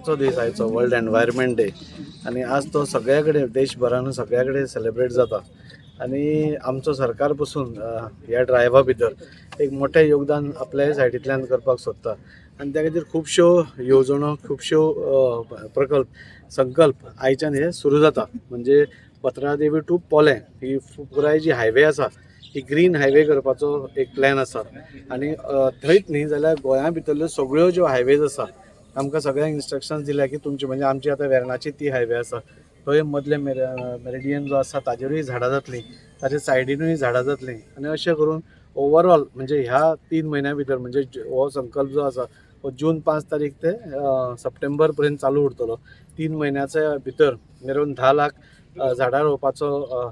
तो दीस आयचो world environment day आणि आज तो सगळ्या कडेन देशभरान सगळ्या कडेन सेलिब्रेट जाता आणि आमचो सरकार पसून ह्या ड्रायव्हा भितर एक मोठें योगदान आपल्या सायडींतल्यान करपाक सोदता आणि त्या खातीर खुबश्यो येवजणो खुबश्यो प्रकल्प संकल्प आयच्यान हे सुरू जाता म्हणजे पत्रादेवी टू पोलें ही पुराय जी हायवे आसा ही ग्रीन हायवे करपाचो एक प्लॅन आसा आणि थंयच न्ही जाल्यार गोंया भितरल्यो सगळ्यो ज्यो हायवेज आसा आमकां सगळ्यांक इन्स्ट्रक्शन्स दिल्या की तुमची म्हणजे आमची आतां वेर्णाची ती हायवे आसा थंय मदले मेरिडियन जो आसा ताजेरूय झाडां जातलीं ताच्या सायडीनूय झाडां जातलीं आणि अशें करून ओवरऑल म्हणजे ह्या 3 म्हयन्या भितर म्हणजे हो संकल्प जो आसा हो जून 5 तारीख ते सप्टेंबर पर्यंत चालू उरतलो 3 म्हयन्याच्या भितर मेरेन 10 लाख झाडां रोवपाचो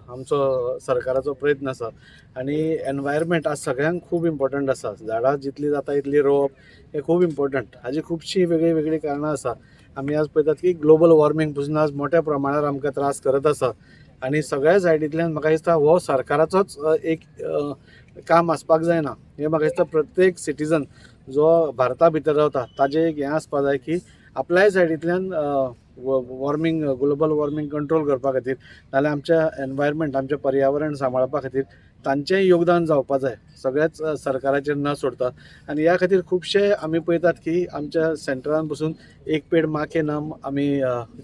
आमचो सरकाराचो प्रयत्न आसा आणि एनवायरमेंट आज सगळ्यांक खूब इम्पॉर्टंट आसा झाडां जितली जाता इतली रोवप हे खूब इम्पॉर्टंट हाजी खुबशीं वेगळी वेगळी कारणां आसा आमी आज पळयतात की ग्लोबल वॉर्मिंग पसून आज मोठ्या प्रमाणात आमकां त्रास करत आसा आणि सगळ्या सायडींतल्यान म्हाका दिसता हो सरकाराचोच एक काम आसपाक जायना हे म्हाका दिसता प्रत्येक सिटीजन जो भारता भितर रावता ताजें एक हें आसपाक जाय की आपल्याय सायडींतल्यान वॉर्मिंग ग्लोबल वॉर्मिंग कंट्रोल करपा खातीर नाजाल्यार आमच्या एनवायरमेंट आमचें पर्यावरण सांबाळपा खातीर तांचेंय योगदान जावपा जाय सगळ्याच सरकाराचेर न सोडता आणि ह्या खातीर खुबशे आमी पळयतात की आमच्या सेंटरान पसून एक पेड मा के नाम आमी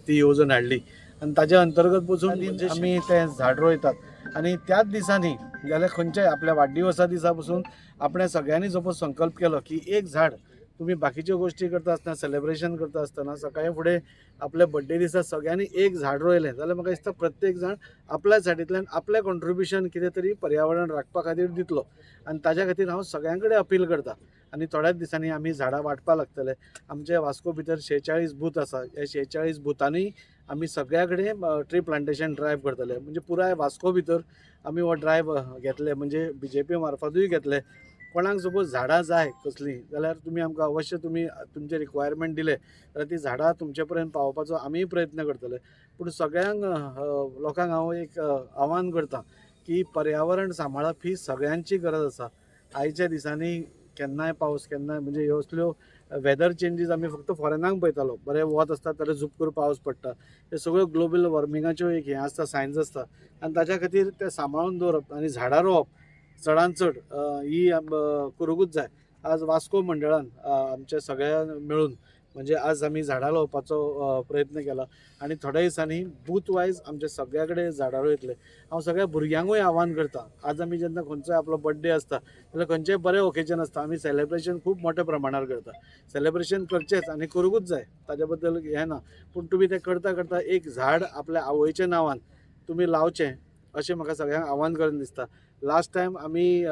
ती येवजण हाडली आणि ताज्या अंतर्गत पसून आमी तें झाड रोयतात आणि त्याच दिसांनी जाल्यार खंयच्याय आपल्या वाडदिवसा दिसा पसून आपणे सगळ्यांनी सपोज संकल्प केलो की एक झाड तुम्ही बाकीच्यो गोष्टी करता आसतना सेलिब्रेशन करता आसतना सकाळी फुडें आपल्या बर्थडे दिसा सगळ्यांनी एक झाड रोयलें जाल्यार म्हाका दिसता प्रत्येक जाण आपल्या सायडींतल्यान आपलें कॉन्ट्रिब्युशन कितें तरी पर्यावरण राखपा खातीर दितलो आणि ताज्या खातीर हांव सगळ्यां कडेन अपील करता आणि थोड्याच दिसांनी आमी झाडां वांटपा लागतले आमचे वास्को भितर 46 बूथ आसा ह्या 46 बुथांनी आमी सगळ्या कडेन ट्री प्लांटेशन ड्रायव्ह करतले म्हणजे पुराय वास्को भितर आमी हो ड्रायव्ह घेतले म्हणजे BJP मार्फतूय घेतले कोणाक सपोज झाडां जाय कसलीं जाल्यार तुमी आमकां अवश्य तुमी तुमचे रिक्वायरमेंट दिले जाल्यार ती झाडां तुमचे पर्यंत पावोवपाचो आमीय प्रयत्न करतले पूण सगळ्यांक लोकांक हांव एक आव्हान करता की पर्यावरण सांबाळप ही सगळ्यांची गरज आसा आयच्या दिसांनी केन्नाय पावस केन्नाय म्हणजे ह्यो असल्यो वेदर चेंजीस आमी फक्त फॉरेनाक पळयतालो बरें वत आसता जाल्यार झूप करून पावस पडटा हे सगळ्यो ग्लोबल वॉर्मिंगाच्यो एक हें आसता सायन्स आसता आनी ताच्या खातीर तें सांबाळून दवरप आनी झाडां रोवप चडांत चड ही करूंकूच जाय आज वास्को मंडळान आमच्या सगळ्यांक मेळून म्हणजे आज आमी झाडां लावपाचो प्रयत्न केला आणि थोड्या दिसांनी बूथ वायज आमचे सगळ्या कडेन झाडां रोयतले हांव सगळ्या भुरग्यांकूय आव्हान करता आज आमी जेन्ना खंयचोय आपलो बर्थडे आसता जाल्यार खंयचेय बरें ओकेजन आसता आमी सेलिब्रेशन खूब मोठ्या प्रमाणार करता सेलिब्रेशन करचेंच आनी करूंकूच जाय ताज्या बद्दल हें ना पूण तुमी तें करता करता एक झाड आपल्या आवयच्या नांवान तुमी लावचें अशें म्हाका सगळ्यांक आव्हान करून दिसता लास्ट टायम आमी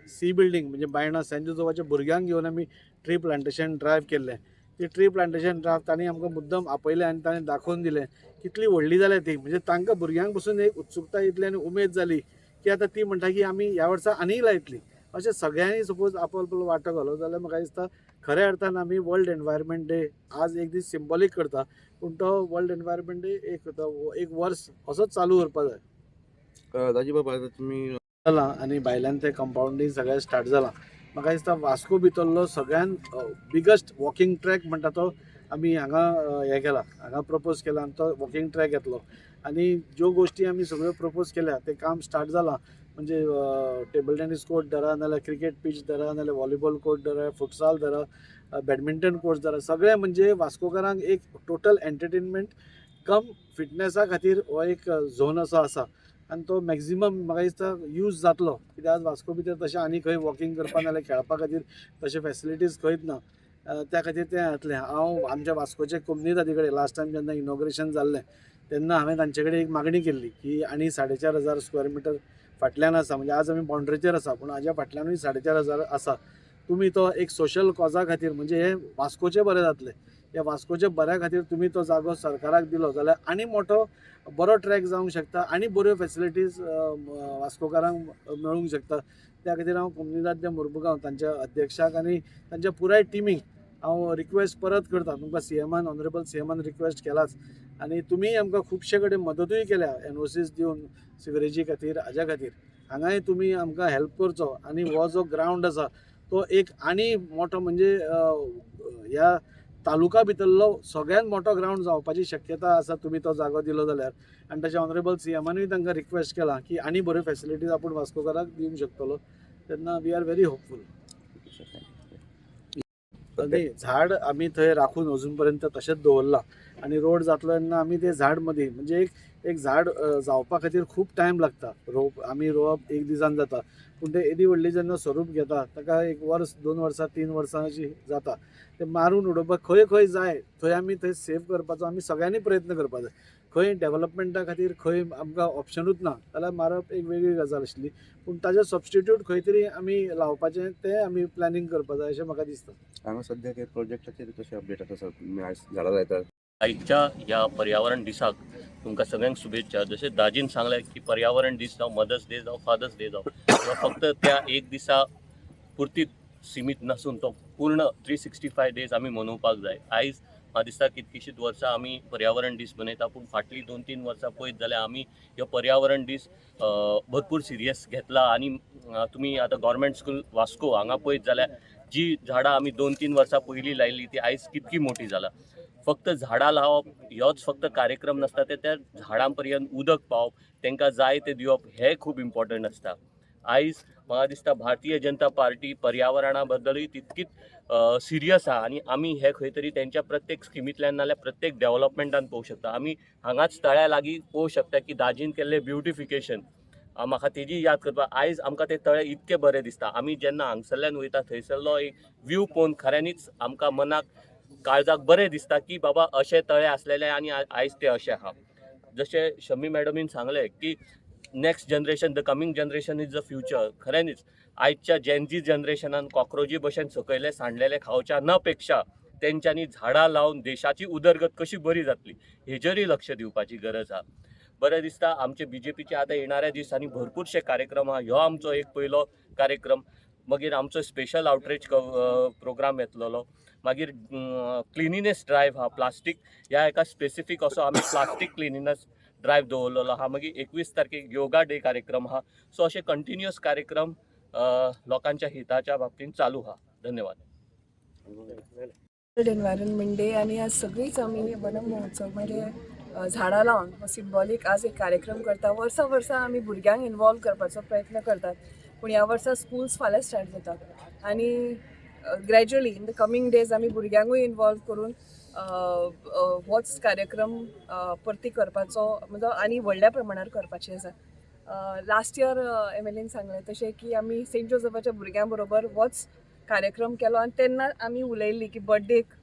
सी बिल्डींग म्हणजे बायणा सेंट जोसेफाच्या भुरग्यांक घेवन आमी ट्री प्लांटेशन ड्रायव्ह केल्लें ती ट्री प्लांटेशन ड्रायव्ह तांणी आमकां मुद्दम आपयलें आनी ताणें दाखोवन दिलें कितली व्हडली जाल्या ती म्हणजे तांकां भुरग्यांक पसून एक उत्सुकता येतली आनी उमेद जाली की आतां ती म्हणटा की आमी ह्या वर्सा आनीक लायतलीं अशें सगळ्यांनी सपोज आपलो वांटो घालो जाल्यार म्हाका दिसता खऱ्या अर्थान आमी वर्ल्ड एनवायरमेंट डे आज एक दीस सिंबॉलीक करता पूण तो वर्ल्ड एनवायरमेंट डे एक वर्स असोच चालू उरपा जाय दाजी बाबा तुम्ही जाला आनी भायल्यान तें कंपाउंडींग सगळें स्टार्ट जालां म्हाका दिसता वास्को भितरलो सगळ्यान बिगस्ट वॉकिंग ट्रॅक म्हणटा तो आमी हांगा हें केला हांगा प्रपोज केला आनी तो वॉकिंग ट्रॅक येतलो आनी ज्यो गोश्टी आमी सगळ्यो प्रपोज केल्या तें काम स्टार्ट जालां म्हणजे टेबल टेनीस कोर्ट धरा नाजाल्यार क्रिकेट पीच धरा नाजाल्यार व्हॉलीबॉल कोर्ट धरा फुटसाल धरा बॅडमिंटन कोर्ट धरा सगळें म्हणजे वास्कोकारांक एक टोटल एंटरटेनमेंट कम फिटनेसा खातीर हो एक झोन असो आसा आनी तो मॅक्झिमम म्हाका दिसता यूज जातलो कित्याक आज वास्को भितर तशें आनी खंय वॉकिंग करपा नाजाल्यार खेळपा खातीर तशें फॅसिलिटीज खंयच ना त्या खातीर तें जातलें हांव आमच्या वास्कोचे कोमनीदादी कडेन लास्ट टायम जेन्ना इनॉग्रेशन जाल्लें तेन्ना हांवें तांचे कडेन एक मागणी केल्ली की आनी 4,500 स्क्वेअर मिटर फाटल्यान आसा म्हणजे आज आमी बाउंड्रीचेर आसा पूण हाज्या फाटल्यानूय 4,500 आसा तुमी तो एक सोशल कॉजा खातीर म्हणजे हे वास्कोचें बरें जातलें या वास्कोच्या बऱ्या खातीर तुमी तो जागो सरकाराक दिलो जाल्यार आनी मोठो बरो ट्रॅक जावंक शकता आनी बऱ्यो फॅसिलिटीज वास्कोकारांक मेळूंक शकता त्या खातीर हांव कोमनीदाद्या मुर्मुगांव तांच्या अध्यक्षाक आनी तांच्या पुराय टिमीक हांव रिक्वेस्ट परत करता तुमकां सीएमान ऑनरेबल सीएमान रिक्वेस्ट केलाच आनी तुमी आमकां खुबशे कडेन मदतूय केल्या एनओसीज दिवन सिवरेजी खातीर हाज्या खातीर हांगाय तुमी आमकां हेल्प करचो आनी हो जो ग्रावंड आसा तो एक आनी मोठो म्हणजे ह्या तालुका भितरलो सगळ्यात मोठो ग्राउंड जावपाची शक्यता आसा तुमी तो जागो दिलो जाल्यार. आनी तशें ऑनरेबल सीएमानूय तांकां रिक्वेस्ट केला की आनी बऱ्यो फॅसिलिटीज आपूण वास्कोकाराक दिवंक शकतलो. तेन्ना वी आर व्हेरी होपफूल. आणि झाड आमी थंय राखून अजून पर्यंत तशेंच दवरला आनी रोड जातलो तेन्ना आमी ते झाड मदीं म्हणजे एक झाड जावपा खातीर खूब टायम लागता. आमी रोवप एक दिसान जाता, पूण ते एदी व्हडली जेन्ना स्वरूप घेता ताका 1 वर्स 2 वर्सां 3 वर्सां अशी जाता. ते मारून उडोवपाक खंय खंय जाय थंय आमी थंय सेव करपाचो आमी सगळ्यांनी प्रयत्न करपाक जाय. खंय डेव्हलपमेंटा खातीर खंय आमकां ऑप्शनूच ना जाल्यार मारप एक वेगळी गजाल आशिल्ली, पूण ताजे सबस्टिट्यूट खंय तरी आमी लावपाचें तें आमी प्लॅनिंग करपाक जाय अशें म्हाका दिसता. हांगा सध्या काही प्रोजेक्टाचेर कशें अपडेट आसा सर? तुमी आयज झाडां लायतात. आयच्या ह्या पर्यावरण दिसाक तुमकां सगळ्यांक शुभेच्छा. जशें दाजीन सांगलें की पर्यावरण दीस जावं मदर्स डे जावं फादर्स डे जावं किंवा फक्त त्या एक दिसा पुरतीच सीमीत नासून तो पूर्ण 365 डेज आमी मनोवपाक जाय. आयज म्हाका दिसता कितकीशींच वर्सां आमी पर्यावरण दीस मनयता, पूण फाटलीं 2-3 वर्सां पळयत जाल्यार आमी ह्यो पर्यावरण दीस भरपूर सिरियस घेतला. आनी तुमी आतां गव्हर्मेंट स्कूल वास्को हांगा पळयत जाल्यार जी झाडां आमी 2-3 वर्सां पयलीं लायिल्ली ती आयज कितकी मोठी जाला. फक्त झाडां लावप ह्योच फक्त कार्यक्रम नासता, ते त्या झाडां पर्यंत उदक पावप, तांकां जाय ते दिवप हें खूब इम्पॉर्टंट आसता. आयज म्हाका दिसता भारतीय जनता पार्टी पर्यावरणा बद्दलूय तितकीच सिरियस आहा आनी आमी हे खंय तरी तेंच्या प्रत्येक स्किमींतल्यान नाल्यार प्रत्येक डेव्हलपमेंटान पळोवंक शकता. आमी हांगाच तळ्या लागीं पळोवंक शकता की दाजीन केल्लें ब्युटिफिकेशन म्हाका तेजी याद करपाक आयज आमकां ते तळे इतके बरे दिसता. आमी जेन्ना हांगसरल्यान वयता थंयसरलो एक व्यू पळोवन खऱ्यांनीच आमकां मनाक काळजाक बरें दिसता की बाबा अशे तळे आसलेले आनी आयज ते अशे आहा. जशें शमी मॅडमीन सांगलें की next generation, the coming generation is the future. खऱ्यांनीच आयच्या जेनजी जनरेशनान कॉक्रोची भशेन सकयले सांडलेले खावच्या न पेक्षा तेंच्यांनी झाडां लावन देशाची उदरगत कशी बरी जातली हेजेरूय लक्ष दिवपाची गरज आहा. बरें दिसता आमचे बीजेपीचे आतां येणाऱ्या दिसांनी भरपूरशे कार्यक्रम आहा. ह्यो आमचो एक पयलो कार्यक्रम, मागीर आमचो स्पेशल आउटरीच प्रोग्राम येतलो, मागीर क्लिनिनेस ड्रायव्ह हा. प्लास्टीक ह्या एका स्पेसिफीक असो आमी प्लास्टीक क्लिनिनेस ड्रायव्ह दवरलेलो आहा. मागीर 21 तारखेक योगा डे कार्यक्रम आहा. सो अशे कंटिन्युअस कार्यक्रम लोकांच्या हिताच्या बाबतींत चालू आहा. धन्यवाद. एनवायरनमेंट डे आणि आज सगळीच आम्ही वन महोत्सव म्हणजे झाडां लावन हो सिंबॉलीक आज एक कार्यक्रम करता. वर्सा आमी भुरग्यांक इन्वॉल्व करपाचो प्रयत्न करतात, पूण ह्या वर्सा स्कूल्स फाल्यां स्टार्ट जातात आनी gradually in the coming days आमी भुरग्यांकूय इन्वॉल्व करून होच कार्यक्रम परती करपाचो म्हणजे आनी व्हडल्या प्रमाणार करपाचें आसा. लास्ट इयर एमएलएन सांगलें तशें की आमी सेंट जोसेफाच्या भुरग्यां बरोबर होच कार्यक्रम केलो आनी तेन्ना आमी उलयल्ली की बर्थडेक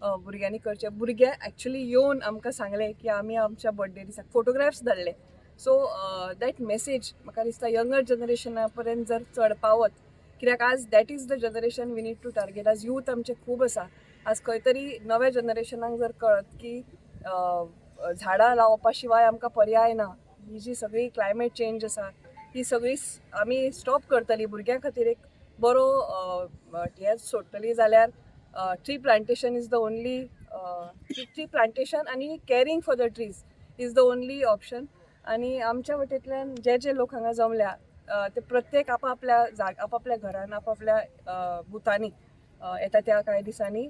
भुरग्यांनी करचे. भुरगे एक्चुली येवन आमकां सांगले की आमी आमच्या बर्थडे दिसाक फोटोग्राफ्स धाडले. सो दॅट मेसेज म्हाका दिसता यंगर जनरेशना पर्यंत जर चड पावत, कित्याक आज that is the generation we need to target. आज यूथ आमचे खूब आसा. आज खंय तरी नव्या जनरेशनाक जर कळत की झाडां लावपा शिवाय आमकां पर्याय ना, ही जी सगळी क्लायमेट चेंज आसा ही सगळी आमी स्टॉप करतली, भुरग्यां खातीर एक बरो हे सोडटली जाल्यार tree plantation is the only tree plantation आनी caring for the trees is the only option. आनी आमच्या वटेंतल्यान जे लोक हांगा जमल्या ते प्रत्येक आपापल्या घरान आपापल्या बुथांनी येता त्या कांय दिसांनी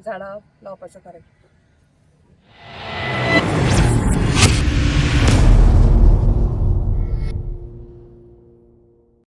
झाडां लावपाचो कार्यक्रम.